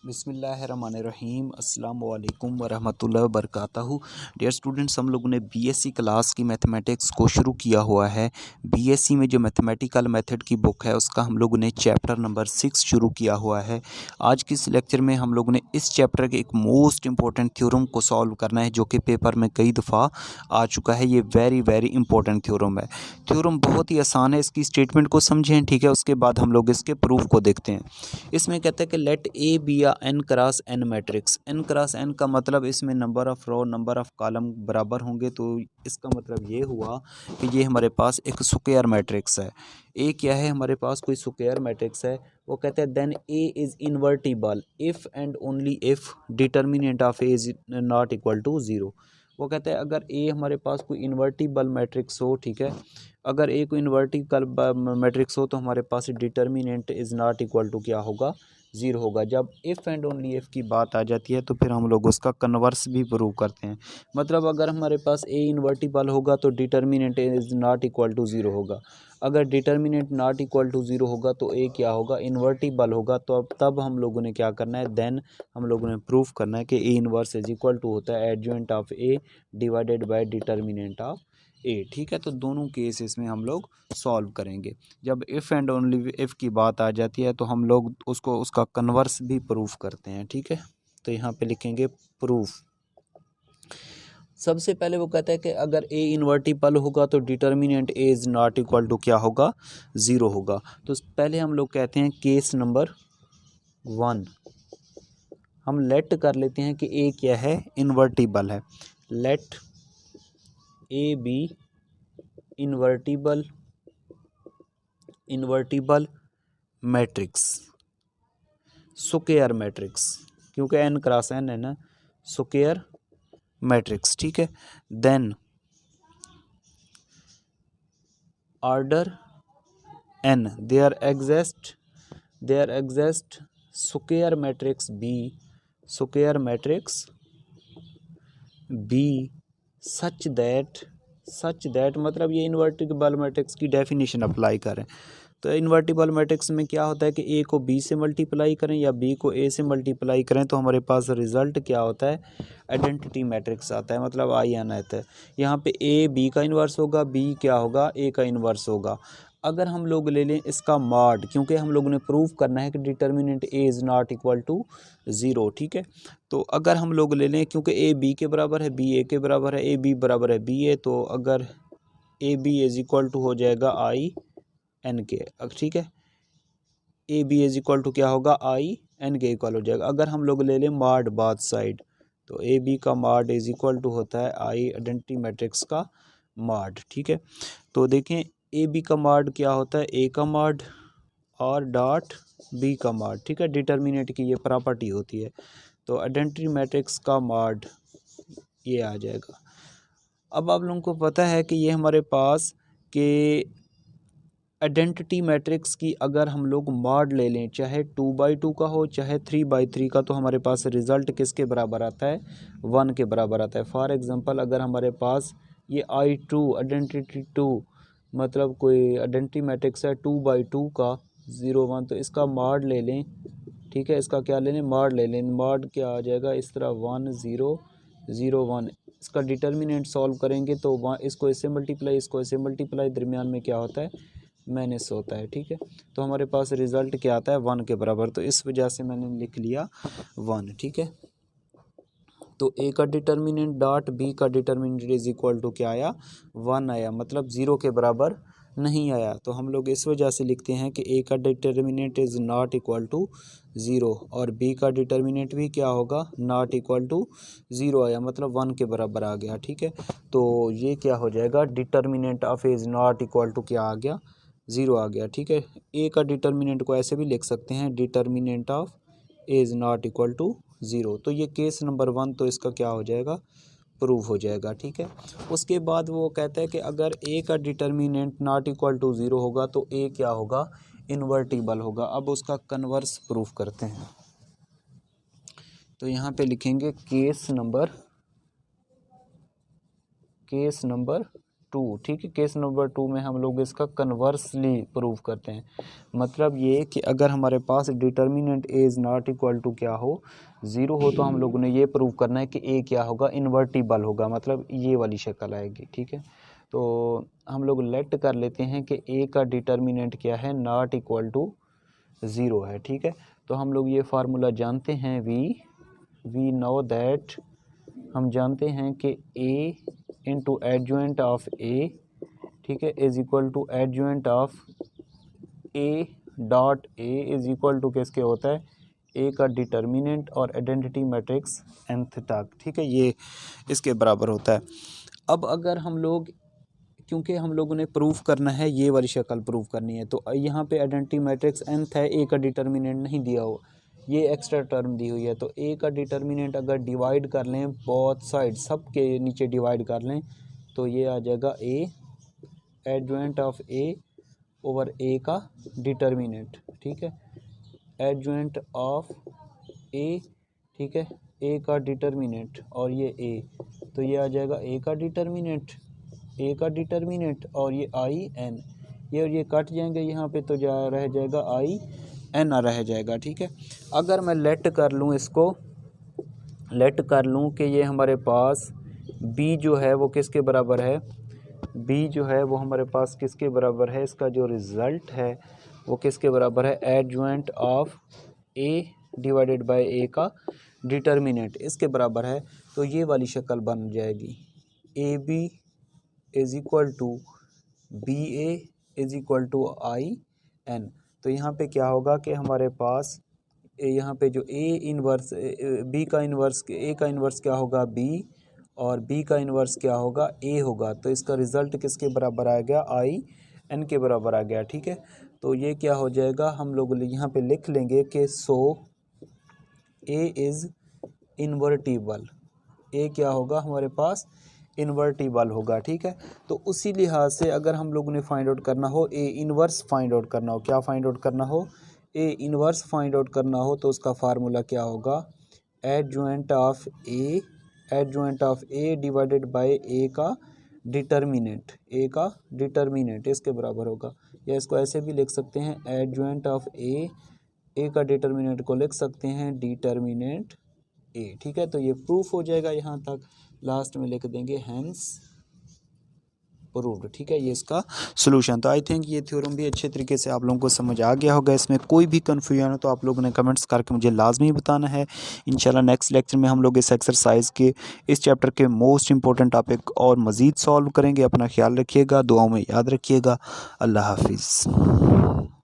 बिस्मिल्लाहिर्रहमानिर्रहीम अस्सलाम वालेकुम वरहमतुल्लाहि वबरकातुहू। डियर स्टूडेंट्स, हम लोगों ने बीएससी क्लास की मैथमेटिक्स को शुरू किया हुआ है। बीएससी में जो मैथमेटिकल मेथड की बुक है उसका हम लोगों ने चैप्टर नंबर 6 शुरू किया हुआ है। आज की इस लेक्चर में हम लोगों ने इस चैप्टर के एक मोस्ट इंपॉर्टेंट थ्योरम को सॉल्व करना है जो कि पेपर में कई दफ़ा आ चुका है। ये वेरी इंपॉर्टेंट थ्योरम है। थ्योरम बहुत ही आसान है, इसकी स्टेटमेंट को समझें, ठीक है। उसके बाद हम लोग इसके प्रूफ को देखते हैं। इसमें कहते हैं कि लेट ए बी या n cross n matrix. n cross n का मतलब इसमें number of row number of column बराबर होंगे, तो इसका मतलब ये हुआ कि ये हमारे पास एक स्क्वायर मैट्रिक्स है। ए क्या है, हमारे पास कोई स्क्वायर मैट्रिक्स है। वो कहते हैं then A is invertible if and only if determinant of A is not equal to zero. वो कहते हैं अगर ए हमारे पास कोई इन्वर्टिबल मैट्रिक्स हो, ठीक है, अगर ए को इन्वर्टिबल मैट्रिक्स हो तो हमारे पास determinant is not equal to क्या होगा, ज़ीरो होगा। जब इफ़ एंड ओनली इफ़ की बात आ जाती है तो फिर हम लोग उसका कन्वर्स भी प्रूव करते हैं। मतलब अगर हमारे पास ए इन्वर्टिबल होगा तो determinant is not equal to zero होगा। अगर determinant not equal to zero होगा तो ए क्या होगा, इन्वर्टिबल होगा। तो अब तब हम लोगों ने क्या करना है, देन हम लोगों ने प्रूफ करना है कि A inverse is equal to होता है adjoint of A divided by determinant of A, ठीक है। तो दोनों केसेस में हम लोग सॉल्व करेंगे। जब इफ़ एंड ओनली इफ़ की बात आ जाती है तो हम लोग उसका कन्वर्स भी प्रूफ करते हैं, ठीक है। तो यहाँ पे लिखेंगे प्रूफ। सबसे पहले वो कहता है कि अगर ए इन्वर्टिबल होगा तो determinant A is not equal to क्या होगा, ज़ीरो होगा। तो पहले हम लोग कहते हैं केस नंबर 1, हम लेट कर लेते हैं कि ए क्या है, इन्वर्टिबल है। Let A B invertible matrix, square matrix, क्योंकि n क्रॉस n है ना, स्क्वायर मैट्रिक्स, ठीक है। Then order n there exist square matrix B such that मतलब ये इन्वर्टिबल मैट्रिक्स की डेफिनेशन अप्लाई करें। तो इन्वर्टिबल मैट्रिक्स में क्या होता है कि ए को बी से मल्टीप्लाई करें या बी को ए से मल्टीप्लाई करें तो हमारे पास रिजल्ट क्या होता है, आइडेंटिटी मैट्रिक्स आता है, मतलब आई एन आता है। यहाँ पे ए बी का इन्वर्स होगा, बी क्या होगा, ए का इन्वर्स होगा। अगर हम लोग ले लें इसका मॉड, क्योंकि हम लोगों ने प्रूव करना है कि determinant A is not equal to zero, ठीक है। तो अगर हम लोग ले लें, क्योंकि ए बी के बराबर है, बी ए के बराबर है, ए बी बराबर है बी ए, तो अगर A B is equal to हो जाएगा आई एन के, ठीक है। A B is equal to क्या होगा, आई एन के इक्वल हो जाएगा। अगर हम लोग ले लें मॉड बात साइड, तो ए बी का मॉड इज इक्वल टू होता है आई आइडेंटिटी मैट्रिक्स का मॉड, ठीक है। तो देखें ए बी का मॉड क्या होता है, ए का मॉड और डॉट बी का मॉड, ठीक है। डिटर्मिनेंट की ये प्रॉपर्टी होती है। तो आइडेंटिटी मैट्रिक्स का मॉड ये आ जाएगा। अब आप लोगों को पता है कि ये हमारे पास के आइडेंटिटी मैट्रिक्स की अगर हम लोग मॉड ले लें, चाहे 2/2 का हो चाहे 3/3 का, तो हमारे पास रिज़ल्ट किसके बराबर आता है, 1 के बराबर आता है। फॉर एग्जांपल अगर हमारे पास ये I2 आइडेंटिटी 2 मतलब कोई आइडेंटिटी मैट्रिक्स है 2/2 का 0 1, तो इसका मॉड ले लें, ठीक है। इसका क्या ले लें, मॉड ले लें। मॉड क्या आ जाएगा, इस तरह 1 0 0 1। इसका डिटर्मिनेंट सॉल्व करेंगे तो इसको इससे मल्टीप्लाई, इसको इससे मल्टीप्लाई, दरमियान में क्या होता है, माइनस होता है, ठीक है। तो हमारे पास रिज़ल्ट क्या आता है, 1 के बराबर। तो इस वजह से मैंने लिख लिया 1, ठीक है। तो ए का डिटर्मिनेंट डॉट बी का डिटर्मिनेंट इज इक्वल टू क्या आया, 1 आया, मतलब 0 के बराबर नहीं आया। तो हम लोग इस वजह से लिखते हैं कि ए का determinant is not equal to 0 और बी का डिटर्मिनेंट भी क्या होगा, नॉट इक्वल टू 0 आया, मतलब 1 के बराबर आ गया, ठीक है। तो ये क्या हो जाएगा, determinant of A is not equal to क्या आ गया, 0 आ गया, ठीक है। ए का डिटर्मिनेंट को ऐसे भी लिख सकते हैं, determinant of A is not equal to 0। तो ये केस नंबर 1, तो इसका क्या हो जाएगा, प्रूव हो जाएगा, ठीक है। उसके बाद वो कहता है कि अगर ए का डिटर्मिनेंट नॉट इक्वल टू 0 होगा तो ए क्या होगा, इन्वर्टिबल होगा। अब उसका कन्वर्स प्रूफ करते हैं। तो यहाँ पे लिखेंगे केस नंबर ठीक है, केस नंबर 2 में हम लोग इसका कन्वर्सली प्रूव करते हैं। मतलब ये कि अगर हमारे पास determinant A is not equal to क्या हो, 0 हो, तो हम लोगों ने ये प्रूव करना है कि ए क्या होगा, इन्वर्टिबल होगा, मतलब ये वाली शक्ल आएगी। ठीक है, तो हम लोग लेट कर लेते हैं कि ए का डिटर्मिनेंट क्या है, नॉट इक्वल टू 0 है। ठीक है, तो हम लोग ये फार्मूला जानते हैं, वी नो दैट, हम जानते हैं कि A into adjoint of A, ठीक है, is equal to adjoint of A dot A is equal to किसके होता है, ए का डिटर्मिनेंट और आइडेंटिटी मैट्रिक्स nth तक। ठीक है, ये इसके बराबर होता है। अब अगर हम लोग, क्योंकि हम लोगों ने प्रूफ करना है, ये वाली शक्ल प्रूफ करनी है, तो यहाँ पे आइडेंटिटी मैट्रिक्स nth है, ए का डिटर्मिनेंट नहीं दिया हो, ये एक्स्ट्रा टर्म दी हुई है, तो ए का डिटर्मिनेंट अगर डिवाइड कर लें बोथ साइड, सब के नीचे डिवाइड कर लें, तो ये आ जाएगा A adjoint of A over A का डिटर्मिनेंट। ठीक है, एडजॉइंट ऑफ ए, ठीक है, ए का डिटर्मिनेंट और ये ए, तो ये आ जाएगा ए का डिटर्मिनेंट, ए का डिटर्मिनेंट और ये आई एन, ये और ये कट जाएंगे यहाँ पे, तो रह जाएगा आई एन रह जाएगा। ठीक है, अगर मैं लेट कर लूँ इसको, लेट कर लूँ कि ये हमारे पास बी जो है वो किसके बराबर है, बी जो है वो हमारे पास किसके बराबर है, इसका जो रिज़ल्ट है वो किसके बराबर है, adjoint of A divided by A का डिटर्मिनेंट, इसके बराबर है, तो ये वाली शक्ल बन जाएगी, A B is equal to B A is equal to I N. तो यहाँ पे क्या होगा कि हमारे पास यहाँ पे जो ए इन्वर्स, बी का इन्वर्स, ए का इन्वर्स क्या होगा, बी, और बी का इन्वर्स क्या होगा, ए होगा, तो इसका रिज़ल्ट किसके बराबर आ गया, आई एन के बराबर आ गया। ठीक है, तो ये क्या हो जाएगा, हम लोग यहाँ पे लिख लेंगे कि सो ए इज़ इन्वर्टिबल, ए क्या होगा हमारे पास, इन्वर्टिबल होगा। ठीक है, तो उसी लिहाज से अगर हम लोगों ने फाइंड आउट करना हो, ए इन्वर्स फाइंड आउट करना हो, क्या फाइंड आउट करना हो, ए इन्वर्स फाइंड आउट करना हो, तो उसका फार्मूला क्या होगा, adjoint of A, adjoint of A divided by A का डिटर्मिनेंट, ए का डिटर्मिनेंट इसके बराबर होगा, या इसको ऐसे भी लिख सकते हैं, एडजॉइंट ऑफ ए का डिटर्मिनेंट को लिख सकते हैं डिटर्मिनेंट ए। ठीक है, तो ये प्रूफ हो जाएगा, यहाँ तक लास्ट में लिख देंगे हैंस प्रूव्ड। ठीक है, ये इसका सॉल्यूशन। तो आई थिंक ये थ्योरम भी अच्छे तरीके से आप लोगों को समझ आ गया होगा। इसमें कोई भी कन्फ्यूजन हो तो आप लोगों ने कमेंट्स करके मुझे लाजमी बताना है। इंशाल्लाह नेक्स्ट लेक्चर में हम लोग इस एक्सरसाइज के, इस चैप्टर के मोस्ट इंपॉर्टेंट टॉपिक और मज़ीद सॉल्व करेंगे। अपना ख्याल रखिएगा, दुआओं में याद रखिएगा। अल्लाह हाफिज़।